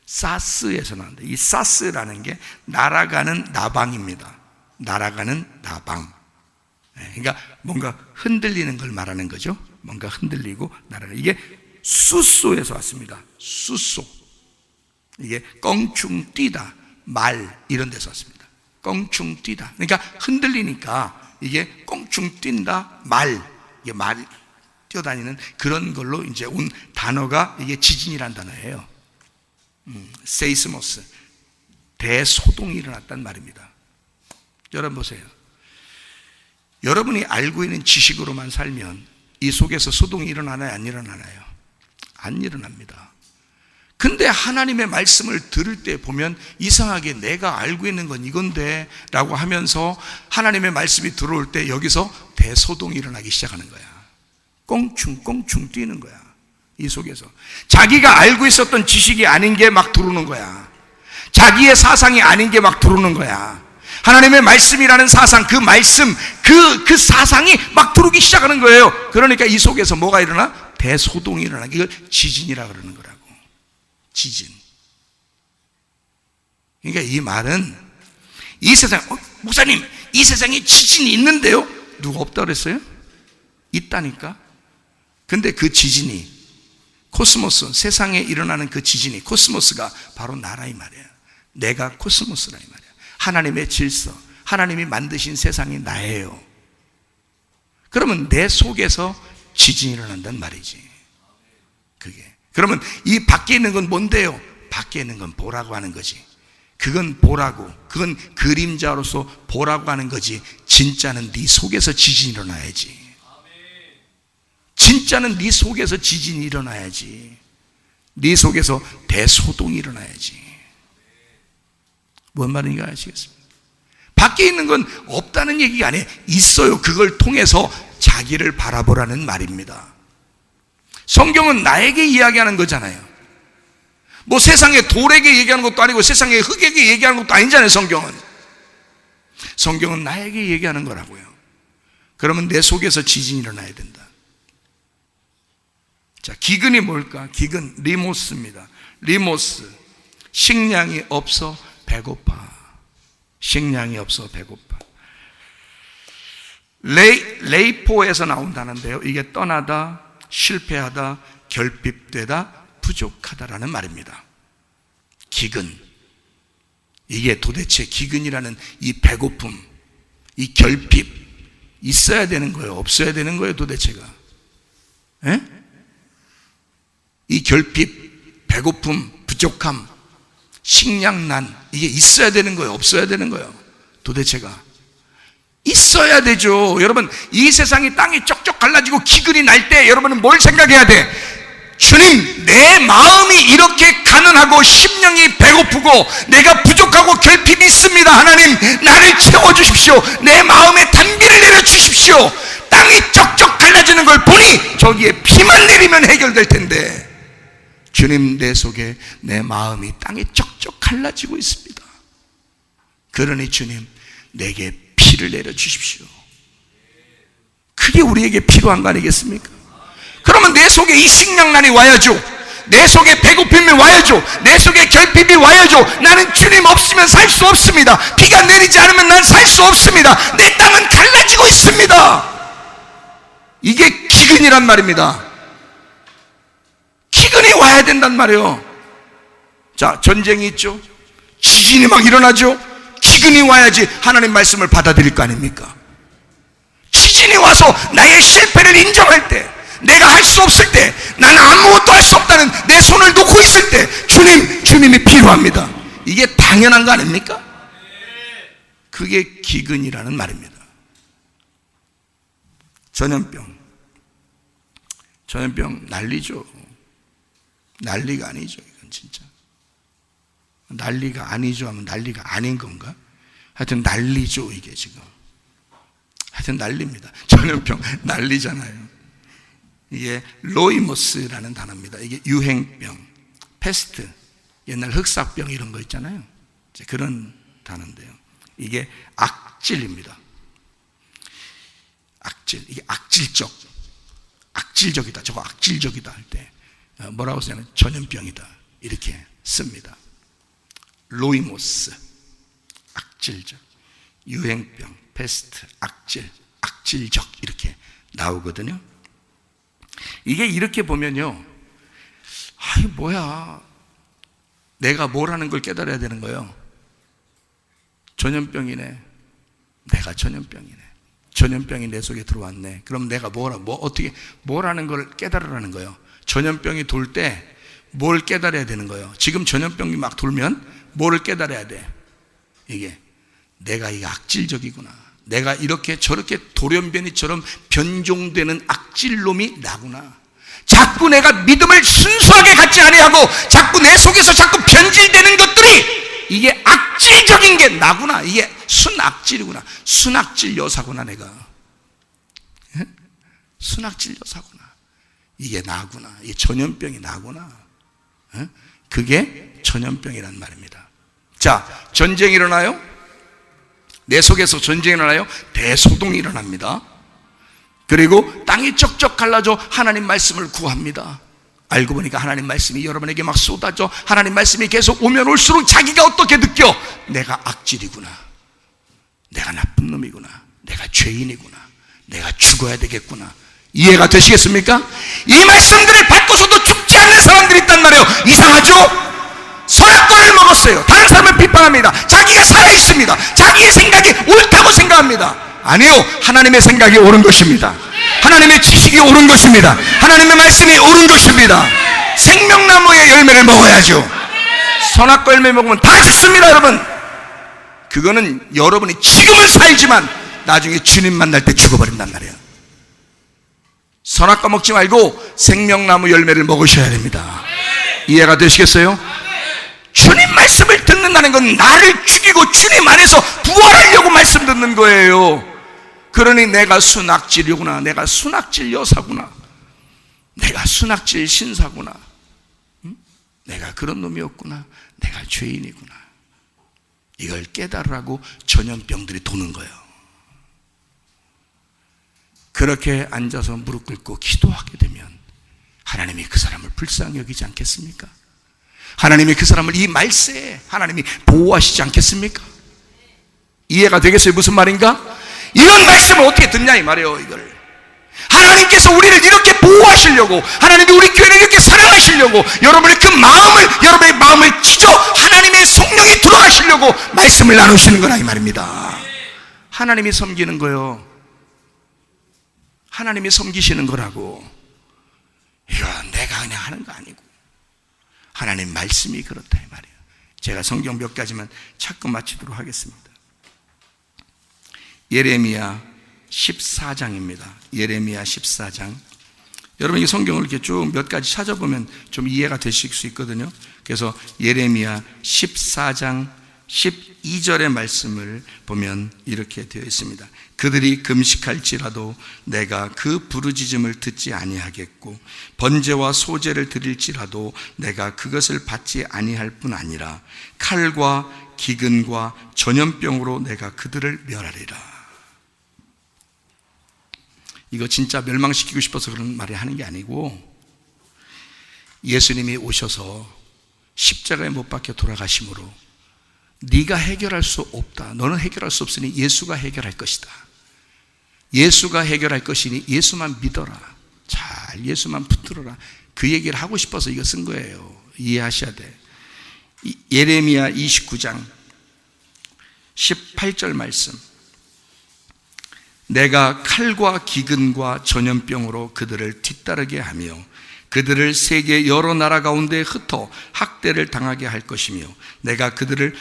사스에서 나온다. 이 사스라는 게 날아가는 나방입니다. 날아가는 나방. 그러니까 뭔가 흔들리는 걸 말하는 거죠. 뭔가 흔들리고 날아가는. 이게 수소에서 왔습니다. 수소. 이게 껑충 뛰다, 말 이런 데서 왔습니다. 껑충 뛰다. 그러니까 흔들리니까 이게 껑충 뛴다, 말. 이게 말이 뛰어다니는 그런 걸로 이제 온 단어가 이게 지진이란 단어예요. 세이스모스, 대소동이 일어났단 말입니다. 여러분 보세요. 여러분이 알고 있는 지식으로만 살면 이 속에서 소동이 일어나나요? 안 일어나나요? 안 일어납니다. 근데 하나님의 말씀을 들을 때 보면 이상하게 내가 알고 있는 건 이건데 라고 하면서 하나님의 말씀이 들어올 때 여기서 대소동이 일어나기 시작하는 거야. 꽁충꽁충 뛰는 거야. 이 속에서 자기가 알고 있었던 지식이 아닌 게 막 들어오는 거야. 자기의 사상이 아닌 게 막 들어오는 거야. 하나님의 말씀이라는 사상, 그 말씀, 그 사상이 막 들어오기 시작하는 거예요. 그러니까 이 속에서 뭐가 일어나? 대소동이 일어나. 이걸 지진이라 그러는 거라고. 지진. 그러니까 이 말은 이 세상, 목사님, 이 세상에 지진이 있는데요? 누가 없다 그랬어요? 있다니까. 근데 그 지진이 코스모스, 세상에 일어나는 그 지진이, 코스모스가 바로 나라 이 말이에요. 내가 코스모스라 이 말이에요. 하나님의 질서, 하나님이 만드신 세상이 나예요. 그러면 내 속에서 지진이 일어난단 말이지. 그게. 그러면 이 밖에 있는 건 뭔데요? 밖에 있는 건 보라고 하는 거지. 그건 보라고, 그건 그림자로서 보라고 하는 거지. 진짜는 네 속에서 지진이 일어나야지. 진짜는 네 속에서 지진이 일어나야지. 네 속에서 대소동이 일어나야지. 뭔 말인가 아시겠습니까? 밖에 있는 건 없다는 얘기가 아니에요. 있어요. 그걸 통해서 자기를 바라보라는 말입니다. 성경은 나에게 이야기하는 거잖아요. 뭐 세상의 돌에게 얘기하는 것도 아니고 세상의 흙에게 얘기하는 것도 아니잖아요. 성경은 나에게 얘기하는 거라고요. 그러면 내 속에서 지진이 일어나야 된다. 자, 기근이 뭘까? 기근, 리모스입니다. 리모스, 식량이 없어 배고파. 식량이 없어 배고파. 레이포에서 나온다는데요, 이게 떠나다, 실패하다, 결핍되다, 부족하다라는 말입니다. 기근, 이게 도대체 기근이라는 이 배고픔, 이 결핍, 있어야 되는 거예요? 없어야 되는 거예요? 도대체가? 에? 이 결핍, 배고픔, 부족함, 식량난, 이게 있어야 되는 거예요? 없어야 되는 거예요? 도대체가? 있어야 되죠. 여러분, 이 세상이 땅이 쩍쩍 갈라지고 기근이 날 때 여러분은 뭘 생각해야 돼? 주님, 내 마음이 이렇게 가난하고 심령이 배고프고 내가 부족하고 결핍이 있습니다. 하나님, 나를 채워주십시오. 내 마음에 단비를 내려주십시오. 땅이 쩍쩍 갈라지는 걸 보니 저기에 비만 내리면 해결될 텐데, 주님, 내 속에 내 마음이 땅에 쩍쩍 갈라지고 있습니다. 그러니 주님, 내게 피를 내려주십시오. 그게 우리에게 필요한 거 아니겠습니까? 그러면 내 속에 이 식량난이 와야죠. 내 속에 배고픔이 와야죠. 내 속에 결핍이 와야죠. 나는 주님 없으면 살 수 없습니다. 비가 내리지 않으면 난 살 수 없습니다. 내 땅은 갈라지고 있습니다. 이게 기근이란 말입니다. 기근이 와야 된단 말이에요. 자, 전쟁이 있죠. 지진이 막 일어나죠. 기근이 와야지 하나님 말씀을 받아들일 거 아닙니까? 지진이 와서 나의 실패를 인정할 때, 내가 할 수 없을 때, 나는 아무것도 할 수 없다는 내 손을 놓고 있을 때 주님이 필요합니다. 이게 당연한 거 아닙니까? 그게 기근이라는 말입니다. 전염병 난리죠. 난리가 아니죠. 이건 진짜 난리가 아니죠 하면 난리가 아닌 건가? 하여튼 난리죠. 이게 지금 하여튼 난리입니다. 전염병 난리잖아요. 이게 로이모스라는 단어입니다. 이게 유행병, 패스트, 옛날 흑사병 이런 거 있잖아요. 이제 그런 단어인데요. 이게 악질입니다. 악질, 이게 악질적이다. 저거 악질적이다 할 때 뭐라고 쓰냐면 전염병이다 이렇게 씁니다. 로이모스, 악질적, 유행병, 패스트, 악질적 이렇게 나오거든요. 이게 이렇게 보면요, 아이 뭐야, 내가 뭘 하는 걸 깨달아야 되는 거예요. 전염병이네. 내가 전염병이네. 전염병이 내 속에 들어왔네. 그럼 내가 뭘 하는 걸 깨달으라는 거예요. 전염병이 돌 때 뭘 깨달아야 되는 거예요. 지금 전염병이 막 돌면 뭐를 깨달아야 돼? 이게 내가 이 악질적이구나. 내가 이렇게 저렇게 돌연변이처럼 변종되는 악질놈이 나구나. 자꾸 내가 믿음을 순수하게 갖지 아니하고 자꾸 내 속에서 자꾸 변질되는 것들이 이게 악질적인 게 나구나. 이게 순악질이구나. 순악질 여사구나. 내가 순악질 여사구나. 이게 나구나. 이게 전염병이 나구나. 그게 전염병이란 말입니다. 자, 전쟁이 일어나요? 내 속에서 전쟁이 일어나요? 대소동이 일어납니다. 그리고 땅이 쩍쩍 갈라져 하나님 말씀을 구합니다. 알고 보니까 하나님 말씀이 여러분에게 막 쏟아져. 하나님 말씀이 계속 오면 올수록 자기가 어떻게 느껴? 내가 악질이구나. 내가 나쁜 놈이구나. 내가 죄인이구나. 내가 죽어야 되겠구나. 이해가 되시겠습니까? 이 말씀들을 받고서도 죽지 않는 사람들이 있단 말이에요. 이상하죠? 선악과를 먹었어요. 다른 사람을 비판합니다. 자기가 살아있습니다. 자기의 생각이 옳다고 생각합니다. 아니요, 하나님의 생각이 옳은 것입니다. 하나님의 지식이 옳은 것입니다. 하나님의 말씀이 옳은 것입니다. 생명나무의 열매를 먹어야죠. 선악과 열매 먹으면 다 죽습니다. 여러분, 그거는 여러분이 지금은 살지만 나중에 주님 만날 때 죽어버린단 말이에요. 선악과 먹지 말고 생명나무 열매를 먹으셔야 됩니다. 이해가 되시겠어요? 주님 말씀을 듣는다는 건 나를 죽이고 주님 안에서 부활하려고 말씀 듣는 거예요. 그러니 내가 순악질이구나, 내가 순악질 여사구나, 내가 순악질 신사구나, 내가 그런 놈이었구나, 내가 죄인이구나, 이걸 깨달으라고 전염병들이 도는 거예요. 그렇게 앉아서 무릎 꿇고 기도하게 되면 하나님이 그 사람을 불쌍히 여기지 않겠습니까? 하나님이 그 사람을 이 말세에 하나님이 보호하시지 않겠습니까? 이해가 되겠어요? 무슨 말인가? 이런 말씀을 어떻게 듣냐 이 말이에요. 이걸 하나님께서 우리를 이렇게 보호하시려고, 하나님이 우리 교회를 이렇게 사랑하시려고, 여러분의 그 마음을, 여러분의 마음을 찢어 하나님의 성령이 들어가시려고 말씀을 나누시는 거라 이 말입니다. 하나님이 섬기는 거요, 하나님이 섬기시는 거라고. 이거 내가 그냥 하는 거 아니고 하나님 말씀이 그렇다 이 말이에요. 제가 성경 몇 가지만 자꾸 마치도록 하겠습니다. 예레미야 14장입니다. 예레미야 14장. 여러분 이 성경을 이렇게 쭉 몇 가지 찾아보면 좀 이해가 되실 수 있거든요. 그래서 예레미야 14장 12절의 말씀을 보면 이렇게 되어 있습니다. 그들이 금식할지라도 내가 그 부르짖음을 듣지 아니하겠고, 번제와 소제를 드릴지라도 내가 그것을 받지 아니할 뿐 아니라 칼과 기근과 전염병으로 내가 그들을 멸하리라. 이거 진짜 멸망시키고 싶어서 그런 말을 하는 게 아니고, 예수님이 오셔서 십자가에 못 박혀 돌아가심으로 네가 해결할 수 없다, 너는 해결할 수 없으니 예수가 해결할 것이다, 예수가 해결할 것이니 예수만 믿어라, 잘 예수만 붙들어라, 그 얘기를 하고 싶어서 이거 쓴 거예요. 이해하셔야 돼. 예레미야 29장 18절 말씀. 내가 칼과 기근과 전염병으로 그들을 뒤따르게 하며 그들을 세계 여러 나라 가운데 흩어 학대를 당하게 할 것이며, 내가 그들을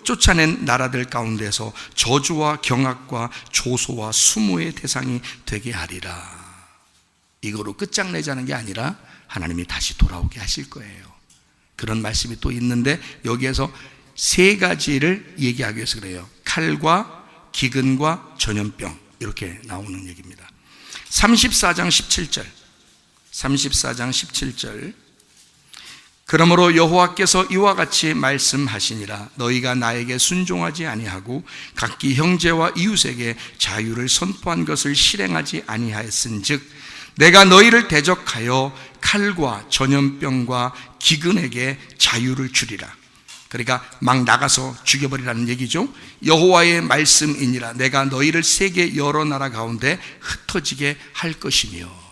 쫓아낸 나라들 가운데서 저주와 경악과 조소와 수모의 대상이 되게 하리라. 이거로 끝장내자는 게 아니라 하나님이 다시 돌아오게 하실 거예요. 그런 말씀이 또 있는데 여기에서 세 가지를 얘기하기 위해서 그래요. 칼과 기근과 전염병, 이렇게 나오는 얘기입니다. 34장 17절. 34장 17절. 그러므로 여호와께서 이와 같이 말씀하시니라. 너희가 나에게 순종하지 아니하고 각기 형제와 이웃에게 자유를 선포한 것을 실행하지 아니하였은즉 내가 너희를 대적하여 칼과 전염병과 기근에게 자유를 주리라. 그러니까 막 나가서 죽여버리라는 얘기죠. 여호와의 말씀이니라. 내가 너희를 세계 여러 나라 가운데 흩어지게 할 것이며,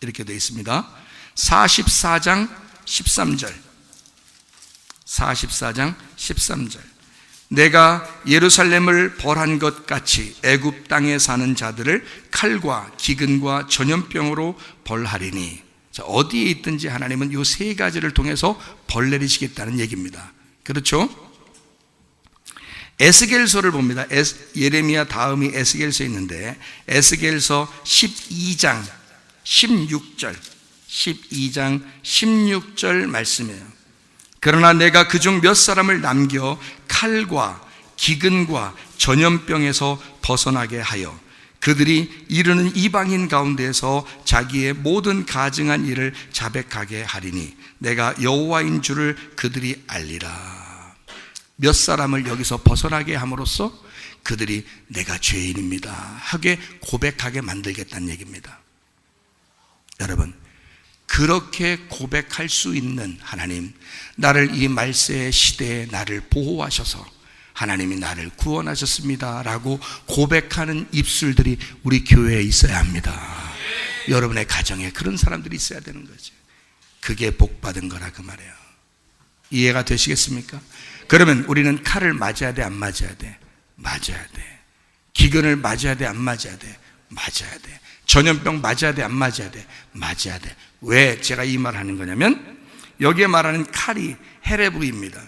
이렇게 되어 있습니다. 44장 13절. 44장 13절. 내가 예루살렘을 벌한 것 같이 애굽 땅에 사는 자들을 칼과 기근과 전염병으로 벌하리니. 자, 어디에 있든지 하나님은 이 세 가지를 통해서 벌 내리시겠다는 얘기입니다. 그렇죠? 에스겔서를 봅니다. 예레미야 다음이 에스겔서 있는데 에스겔서 12장 16절 12장 16절 말씀이에요. 그러나 내가 그중 몇 사람을 남겨 칼과 기근과 전염병에서 벗어나게 하여 그들이 이르는 이방인 가운데서 자기의 모든 가증한 일을 자백하게 하리니 내가 여호와인 줄을 그들이 알리라. 몇 사람을 여기서 벗어나게 함으로써 그들이 내가 죄인입니다 하게 고백하게 만들겠다는 얘기입니다. 여러분, 그렇게 고백할 수 있는 하나님, 나를 이 말세의 시대에 나를 보호하셔서 하나님이 나를 구원하셨습니다 라고 고백하는 입술들이 우리 교회에 있어야 합니다. 여러분의 가정에 그런 사람들이 있어야 되는 거죠. 그게 복받은 거라 그 말이에요. 이해가 되시겠습니까? 그러면 우리는 칼을 맞아야 돼, 안 맞아야 돼? 맞아야 돼. 기근을 맞아야 돼, 안 맞아야 돼? 맞아야 돼. 전염병 맞아야 돼, 안 맞아야 돼? 맞아야 돼. 왜 제가 이 말을 하는 거냐면 여기에 말하는 칼이 헤레브입니다.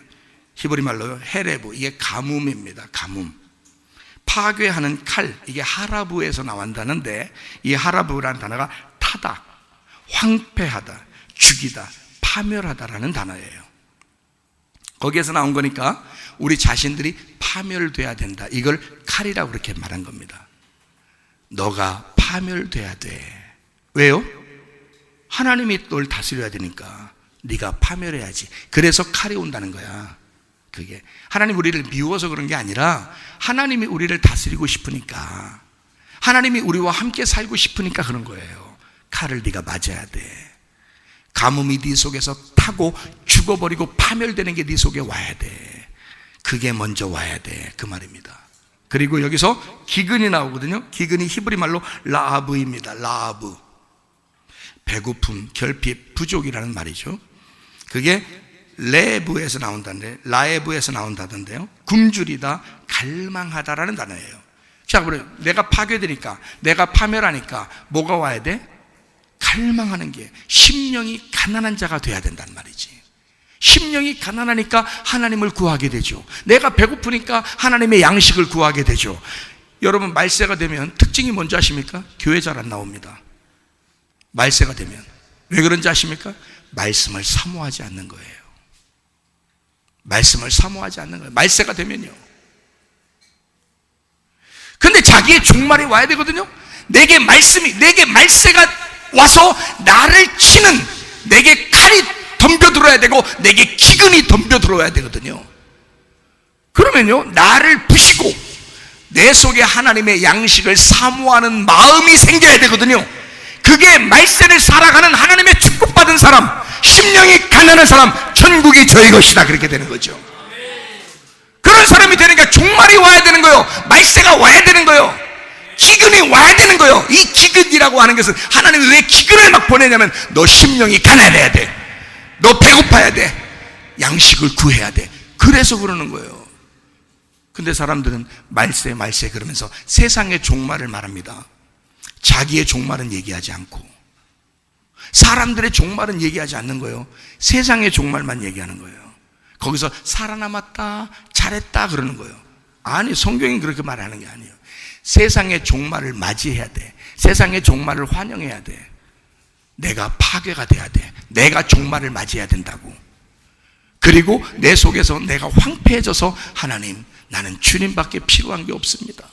히브리 말로 헤레브, 이게 가뭄입니다. 가뭄. 파괴하는 칼, 이게 하라브에서 나온다는데 이 하라브라는 단어가 타다, 황폐하다, 죽이다, 파멸하다라는 단어예요. 거기에서 나온 거니까 우리 자신들이 파멸돼야 된다. 이걸 칼이라고 그렇게 말한 겁니다. 너가 파멸돼야 돼. 왜요? 하나님이 널 다스려야 되니까 네가 파멸해야지. 그래서 칼이 온다는 거야. 그게 하나님 우리를 미워서 그런 게 아니라 하나님이 우리를 다스리고 싶으니까, 하나님이 우리와 함께 살고 싶으니까 그런 거예요. 칼을 네가 맞아야 돼. 가뭄이 네 속에서 타고 죽어버리고 파멸되는 게 네 속에 와야 돼. 그게 먼저 와야 돼, 그 말입니다. 그리고 여기서 기근이 나오거든요. 기근이 히브리 말로 라하브입니다. 라하브, 배고픔, 결핍, 부족이라는 말이죠. 그게 레브에서 나온다는데, 라에브에서 나온다던데요. 굶주리다, 갈망하다라는 단어예요. 자, 그래, 내가 파괴되니까, 내가 파멸하니까 뭐가 와야 돼? 갈망하는 게, 심령이 가난한 자가 돼야 된다는 말이지. 심령이 가난하니까 하나님을 구하게 되죠. 내가 배고프니까 하나님의 양식을 구하게 되죠. 여러분, 말세가 되면 특징이 뭔지 아십니까? 교회 잘 안 나옵니다. 말세가 되면 왜 그런지 아십니까? 말씀을 사모하지 않는 거예요. 말씀을 사모하지 않는 거예요. 말세가 되면요. 근데 자기의 종말이 와야 되거든요. 내게 말세가 와서 나를 치는, 내게 칼이 덤벼들어야 되고 내게 기근이 덤벼들어야 되거든요. 그러면요, 나를 부시고 내 속에 하나님의 양식을 사모하는 마음이 생겨야 되거든요. 그게 말세를 살아가는 하나님의 축복받은 사람, 심령이 가난한 사람, 천국이 저희 것이다, 그렇게 되는 거죠. 그런 사람이 되니까 종말이 와야 되는 거예요. 말세가 와야 되는 거예요. 기근이 와야 되는 거예요. 이 기근이라고 하는 것은, 하나님이 왜 기근을 막 보내냐면 너 심령이 가난해야 돼, 너 배고파야 돼, 양식을 구해야 돼. 그래서 그러는 거예요. 근데 사람들은 말세 그러면서 세상의 종말을 말합니다. 자기의 종말은 얘기하지 않고, 사람들의 종말은 얘기하지 않는 거예요. 세상의 종말만 얘기하는 거예요. 거기서 살아남았다, 잘했다 그러는 거예요. 아니, 성경이 그렇게 말하는 게 아니에요. 세상의 종말을 맞이해야 돼. 세상의 종말을 환영해야 돼. 내가 파괴가 돼야 돼. 내가 종말을 맞이해야 된다고. 그리고 내 속에서 내가 황폐해져서, 하나님, 나는 주님밖에 필요한 게 없습니다.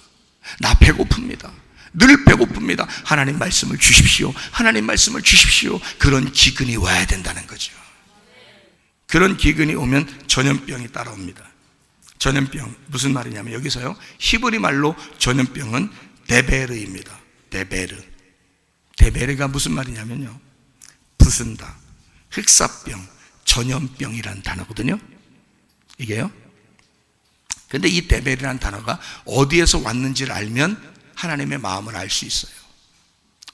나 배고픕니다. 늘 배고픕니다. 하나님 말씀을 주십시오. 하나님 말씀을 주십시오. 그런 기근이 와야 된다는 거죠. 그런 기근이 오면 전염병이 따라옵니다. 전염병, 무슨 말이냐면 여기서요, 히브리 말로 전염병은 데베르입니다. 데베르가 무슨 말이냐면요, 부순다, 흑사병, 전염병이라는 단어거든요. 이게요. 근데 이 데베르라는 단어가 어디에서 왔는지를 알면 하나님의 마음을 알 수 있어요.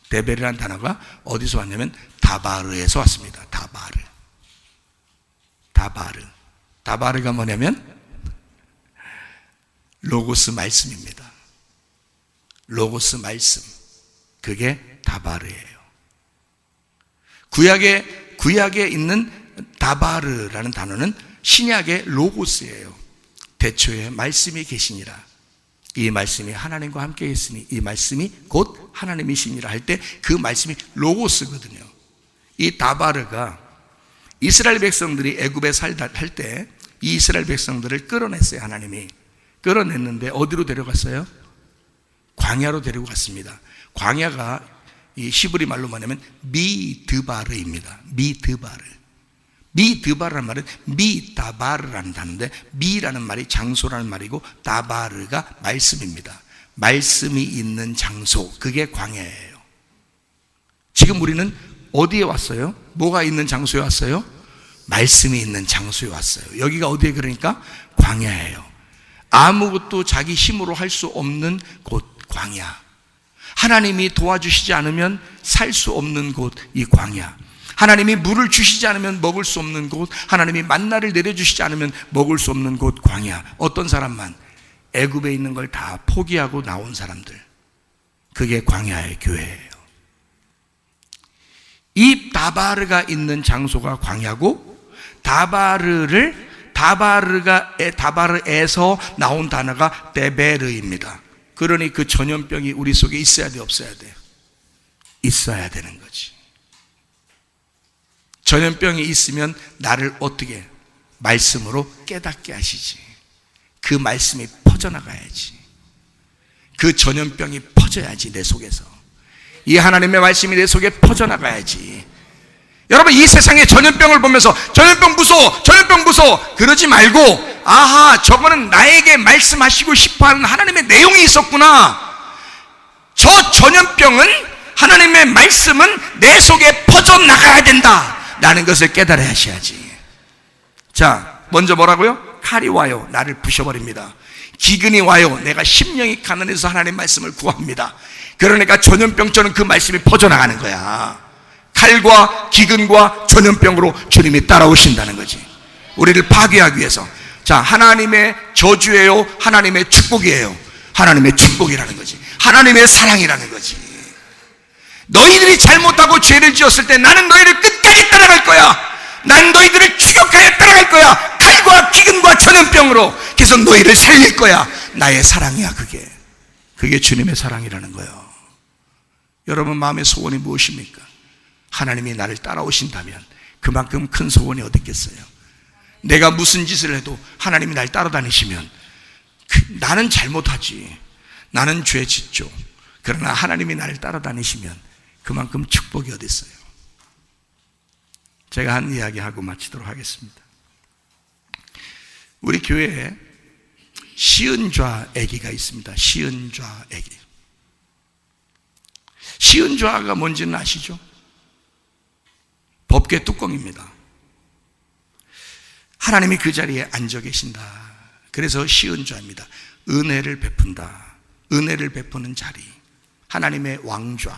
데베르라는 단어가 어디서 왔냐면 다바르에서 왔습니다. 다바르가 뭐냐면 로고스 말씀입니다. 로고스 말씀, 그게 다바르예요. 구약에 있는 다바르라는 단어는 신약의 로고스예요. 대초에 말씀이 계시니라, 이 말씀이 하나님과 함께 있으니 이 말씀이 곧 하나님이시니라 할 때 그 말씀이 로고스거든요. 이 다바르가 이스라엘 백성들이 애굽에 살다 할 때 이 이스라엘 백성들을 끌어냈어요. 하나님이 끌어냈는데 어디로 데려갔어요? 광야로 데리고 갔습니다. 광야가 이 히브리 말로 뭐냐면 미드바르입니다. 미드바르라는 말은 미다바르라는 단어인데, 미라는 말이 장소라는 말이고 다바르가 말씀입니다. 말씀이 있는 장소, 그게 광야예요. 지금 우리는 어디에 왔어요? 뭐가 있는 장소에 왔어요? 말씀이 있는 장소에 왔어요. 여기가 어디에, 그러니까 광야예요. 아무것도 자기 힘으로 할 수 없는 곳, 광야. 하나님이 도와주시지 않으면 살 수 없는 곳, 이 광야. 하나님이 물을 주시지 않으면 먹을 수 없는 곳, 하나님이 만나를 내려주시지 않으면 먹을 수 없는 곳, 광야. 어떤 사람만? 애굽에 있는 걸 다 포기하고 나온 사람들, 그게 광야의 교회예요. 이 다바르가 있는 장소가 광야고, 다바르에서 나온 단어가 데베르입니다. 그러니 그 전염병이 우리 속에 있어야 돼, 없어야 돼? 있어야 되는 거지. 전염병이 있으면 나를 어떻게, 말씀으로 깨닫게 하시지. 그 말씀이 퍼져나가야지. 그 전염병이 퍼져야지. 내 속에서 이 하나님의 말씀이 내 속에 퍼져나가야지. 여러분, 이 세상의 전염병을 보면서 전염병 무서워, 전염병 무서워 그러지 말고, 아하, 저거는 나에게 말씀하시고 싶어하는 하나님의 내용이 있었구나. 저 전염병은, 하나님의 말씀은 내 속에 퍼져나가야 된다 라는 것을 깨달아야 하셔야지. 자, 먼저 뭐라고요? 칼이 와요, 나를 부셔버립니다. 기근이 와요, 내가 심령이 가난해서 하나님의 말씀을 구합니다. 그러니까 전염병처럼 그 말씀이 퍼져나가는 거야. 칼과 기근과 전염병으로 주님이 따라오신다는 거지. 우리를 파괴하기 위해서. 자, 하나님의 저주예요, 하나님의 축복이에요? 하나님의 축복이라는 거지. 하나님의 사랑이라는 거지. 너희들이 잘못하고 죄를 지었을 때 나는 너희를 끝까지 따라갈 거야. 난 너희들을 추격하여 따라갈 거야. 칼과 기근과 전염병으로 계속 너희를 살릴 거야. 나의 사랑이야. 그게 주님의 사랑이라는 거예요. 여러분 마음의 소원이 무엇입니까? 하나님이 나를 따라오신다면 그만큼 큰 소원이 어디 있겠어요? 내가 무슨 짓을 해도 하나님이 날 따라다니시면, 나는 잘못하지, 나는 죄 짓죠. 그러나 하나님이 나를 따라다니시면 그만큼 축복이 어디 있어요? 제가 한 이야기 하고 마치도록 하겠습니다. 우리 교회에 시은좌 애기가 있습니다. 시은좌 애기. 시은좌가 뭔지는 아시죠? 법궤 뚜껑입니다. 하나님이 그 자리에 앉아 계신다. 그래서 시은좌입니다. 은혜를 베푼다. 은혜를 베푸는 자리. 하나님의 왕좌,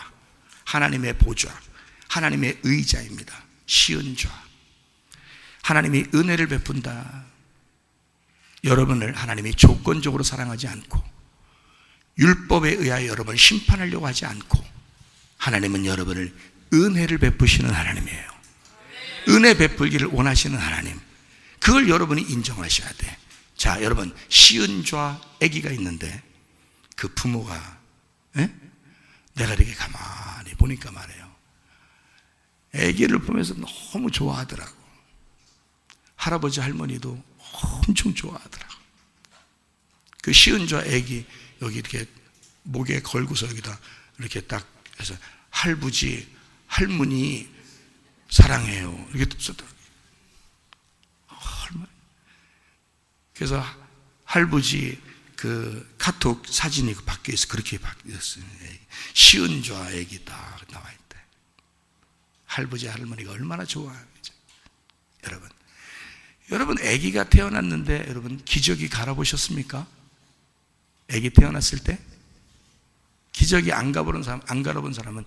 하나님의 보좌, 하나님의 의자입니다. 시은좌. 하나님이 은혜를 베푼다. 여러분을 하나님이 조건적으로 사랑하지 않고, 율법에 의하여 여러분을 심판하려고 하지 않고, 하나님은 여러분을 은혜를 베푸시는 하나님이에요. 은혜 베풀기를 원하시는 하나님, 그걸 여러분이 인정하셔야 돼. 자, 여러분, 시은좌 아기가 있는데 그 부모가, 내가 이렇게 가만히 보니까 말이에요, 아기를 보면서 너무 좋아하더라고. 할아버지 할머니도 엄청 좋아하더라고. 그 시은좌 아기 여기 이렇게 목에 걸고서 여기다 이렇게 딱 해서 할부지 할머니 사랑해요 이렇게 썼더라고요. 그래서 할부지 그 카톡 사진이 바뀌어서 그렇게 바뀌었어요. 시은좌 애기 딱 나와 있대. 할부지 할머니가 얼마나 좋아하는지. 여러분 애기가 태어났는데 여러분 기저귀 갈아보셨습니까? 애기 태어났을 때 기저귀 안 갈아본 사람은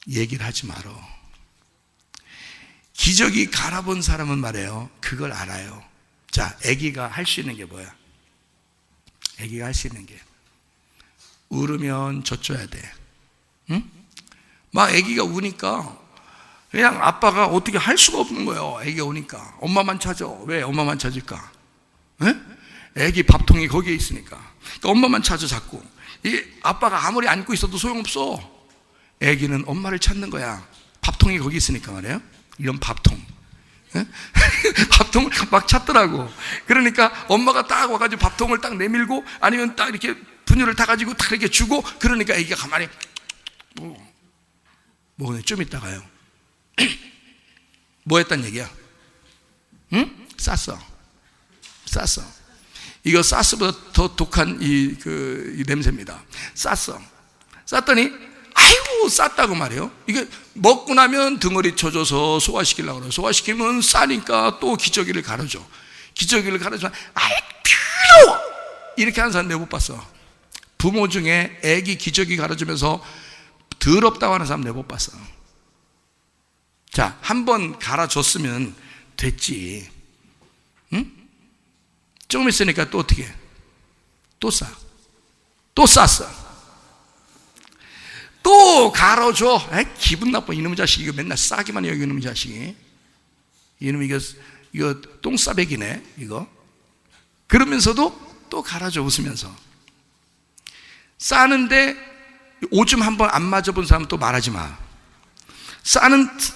얘기를 하지 말어. 기저귀 갈아본 사람은 말해요, 그걸 알아요. 자, 애기가 할 수 있는 게 뭐야? 애기가 할 수 있는 게, 울으면 젖줘야 돼. 응? 막 애기가 우니까 그냥 아빠가 어떻게 할 수가 없는 거예요. 애기가 오니까 엄마만 찾아. 왜 엄마만 찾을까? 애기 밥통이 거기에 있으니까. 그러니까 엄마만 찾아 자꾸. 이 아빠가 아무리 안고 있어도 소용없어. 애기는 엄마를 찾는 거야. 밥통이 거기 있으니까 말이에요. 이런 밥통. 밥통을 막 찾더라고. 그러니까 엄마가 딱 와가지고 밥통을 딱 내밀고 아니면 딱 이렇게 분유를 타가지고 딱 이렇게 주고, 그러니까 애기가 가만히 뭐네 좀 있다가요. 뭐 했단 얘기야? 응? 쌌어. 이거 사스보다 더 독한 이 냄새입니다. 쌌더니 아이고 쌌다고 말해요. 이게 먹고 나면 덩어리 쳐줘서 소화시키려고 그래요. 소화시키면 싸니까 또 기저귀를 갈아줘. 기저귀를 갈아주면 아이 더러워 이렇게 하는 사람 내가 못 봤어. 부모 중에 애기 기저귀 갈아주면서 더럽다고 하는 사람 내가 못 봤어. 자, 한 번 갈아줬으면 됐지. 응? 조금 있으니까 또 어떻게 해? 또 쌌어. 또 갈아줘. 기분 나빠. 이놈의 자식, 이거 맨날 싸기만 해요. 이놈의 자식이. 이놈 이거 똥싸배기네 이거. 그러면서도 또 갈아줘, 웃으면서. 싸는데 오줌 한 번 안 맞아본 사람은 또 말하지 마.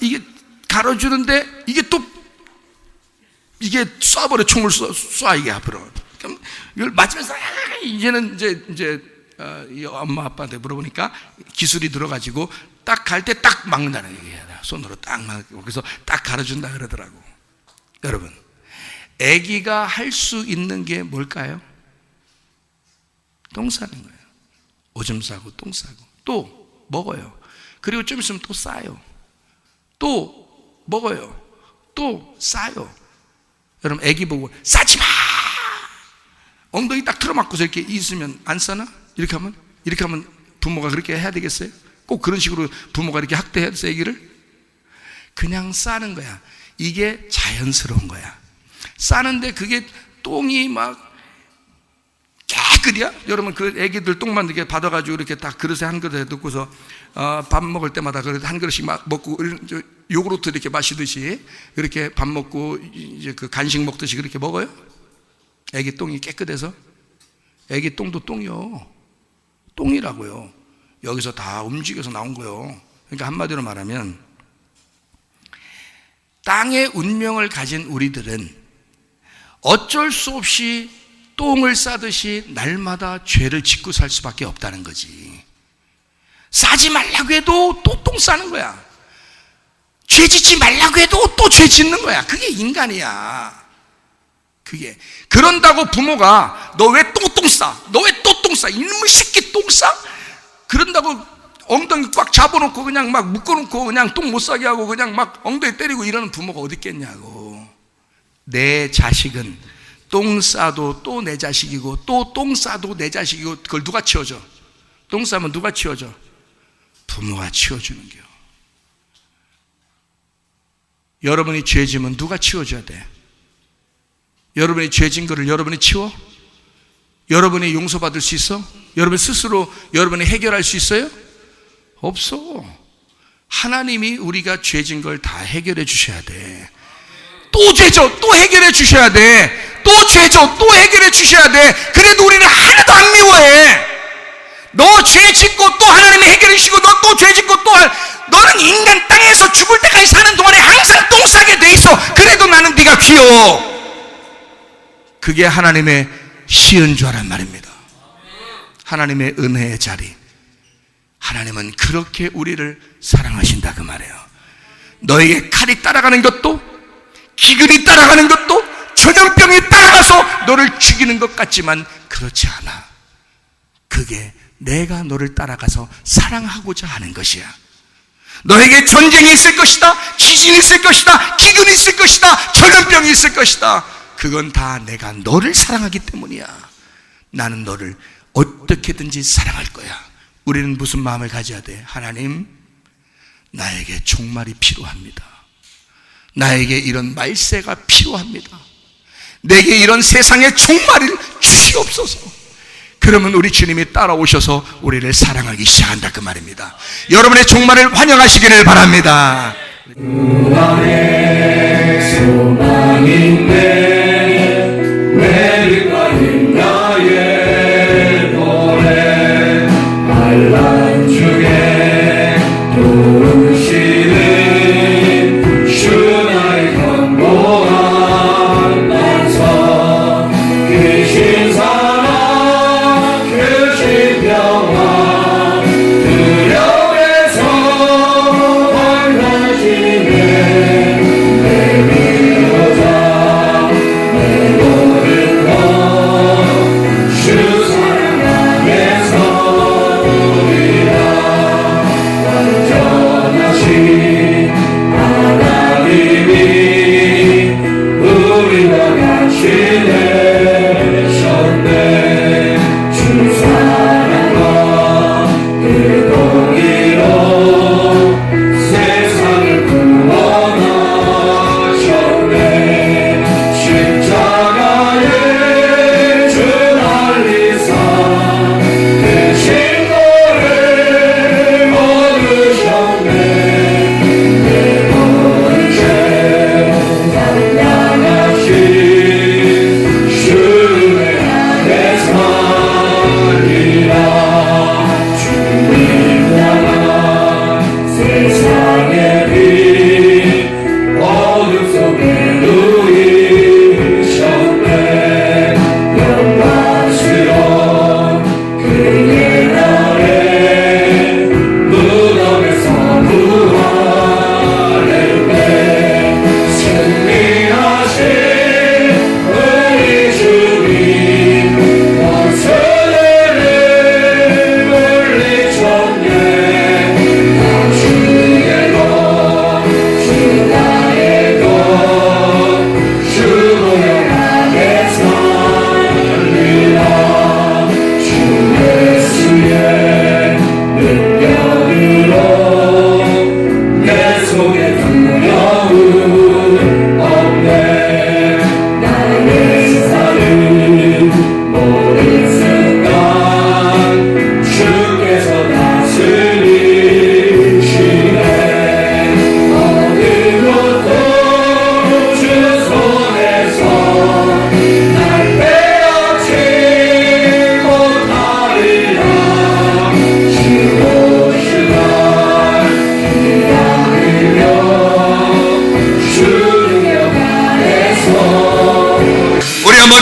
이게 갈아주는데 이게 또 이게 쏴버려. 총을 쏴 이게 앞으로. 그럼 이걸 맞으면서 이제는 이제 이 엄마 아빠한테 물어보니까 기술이 들어가지고 딱 갈 때 딱 막는다는 얘기야. 손으로 딱 막고 그래서 딱 가르쳐준다 그러더라고. 여러분, 아기가 할 수 있는 게 뭘까요? 똥 싸는 거예요. 오줌 싸고 똥 싸고 또 먹어요. 그리고 좀 있으면 또 싸요. 또 먹어요. 또 싸요. 여러분, 아기 보고 싸지 마! 엉덩이 딱 틀어막고서 이렇게 있으면 안 싸나? 이렇게 하면 부모가 그렇게 해야 되겠어요? 꼭 그런 식으로 부모가 이렇게 학대해야 돼서 아기를? 그냥 싸는 거야. 이게 자연스러운 거야. 싸는데 그게 똥이 막 깨끗이야? 여러분, 그 애기들 똥만 이렇게 받아가지고 이렇게 딱 그릇에 한 그릇에 넣고서 밥 먹을 때마다 한 그릇씩 막 먹고 요구르트 이렇게 마시듯이 이렇게 밥 먹고 이제 그 간식 먹듯이 그렇게 먹어요? 애기 똥이 깨끗해서? 애기 똥도 똥이요. 똥이라고요. 여기서 다 움직여서 나온 거요. 그러니까 한마디로 말하면 땅의 운명을 가진 우리들은 어쩔 수 없이 똥을 싸듯이 날마다 죄를 짓고 살 수밖에 없다는 거지. 싸지 말라고 해도 또 똥 싸는 거야. 죄 짓지 말라고 해도 또 죄 짓는 거야. 그게 인간이야. 그게. 그런다고 부모가 너 왜 또 똥 싸? 너 왜 또 똥 싸? 이놈의 새끼 똥 싸? 그런다고 엉덩이 꽉 잡아놓고 그냥 막 묶어놓고 그냥 똥 못 싸게 하고 그냥 막 엉덩이 때리고 이러는 부모가 어디 있겠냐고. 내 자식은 똥 싸도 또 내 자식이고 또 똥 싸도 내 자식이고 그걸 누가 치워줘? 똥 싸면 누가 치워줘? 부모가 치워주는 겨. 여러분이 죄 지면 누가 치워줘야 돼? 여러분이 죄 진 거를 여러분이 치워? 여러분이 용서받을 수 있어? 여러분 스스로 여러분이 해결할 수 있어요? 없어. 하나님이 우리가 죄 진 걸 다 해결해 주셔야 돼. 또 죄져 또 해결해 주셔야 돼. 또 죄져 또 해결해 주셔야 돼. 그래도 우리는 하나도 안 미워해. 너 죄 짓고 또 하나님이 해결해 주시고 너 또 죄 짓고 또 너는 인간 땅에서 죽을 때까지 사는 동안에 항상 똥 싸게 돼 있어. 그래도 나는 네가 귀여워. 그게 하나님의 시은 죄란 말입니다. 하나님의 은혜의 자리. 하나님은 그렇게 우리를 사랑하신다 그 말이에요. 너에게 칼이 따라가는 것도 기근이 따라가는 것도 전염병이 따라가서 너를 죽이는 것 같지만 그렇지 않아. 그게 내가 너를 따라가서 사랑하고자 하는 것이야. 너에게 전쟁이 있을 것이다. 지진이 있을 것이다. 기근이 있을 것이다. 전염병이 있을 것이다. 그건 다 내가 너를 사랑하기 때문이야. 나는 너를 어떻게든지 사랑할 거야. 우리는 무슨 마음을 가져야 돼? 하나님, 나에게 종말이 필요합니다. 나에게 이런 말세가 필요합니다. 내게 이런 세상의 종말을 주시옵소서. 그러면 우리 주님이 따라오셔서 우리를 사랑하기 시작한다 그 말입니다. 여러분의 종말을 환영하시기를 바랍니다. 그 안에 소망인데 내일까지 나의 노래 반란 중에 도우시는 주 나의 견고한 반석 크신 사랑 크신 평화 두려움에서 밝아지네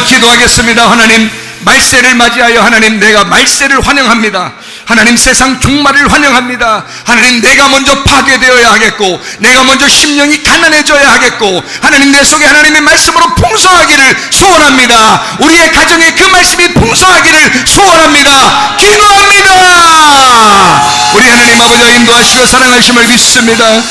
기도하겠습니다. 하나님, 말세를 맞이하여 하나님, 내가 말세를 환영합니다. 하나님, 세상 종말을 환영합니다. 하나님, 내가 먼저 파괴되어야 하겠고, 내가 먼저 심령이 가난해져야 하겠고, 하나님, 내 속에 하나님의 말씀으로 풍성하기를 소원합니다. 우리의 가정에 그 말씀이 풍성하기를 소원합니다. 기도합니다. 우리 하나님 아버지가 인도하시고 사랑하심을 믿습니다.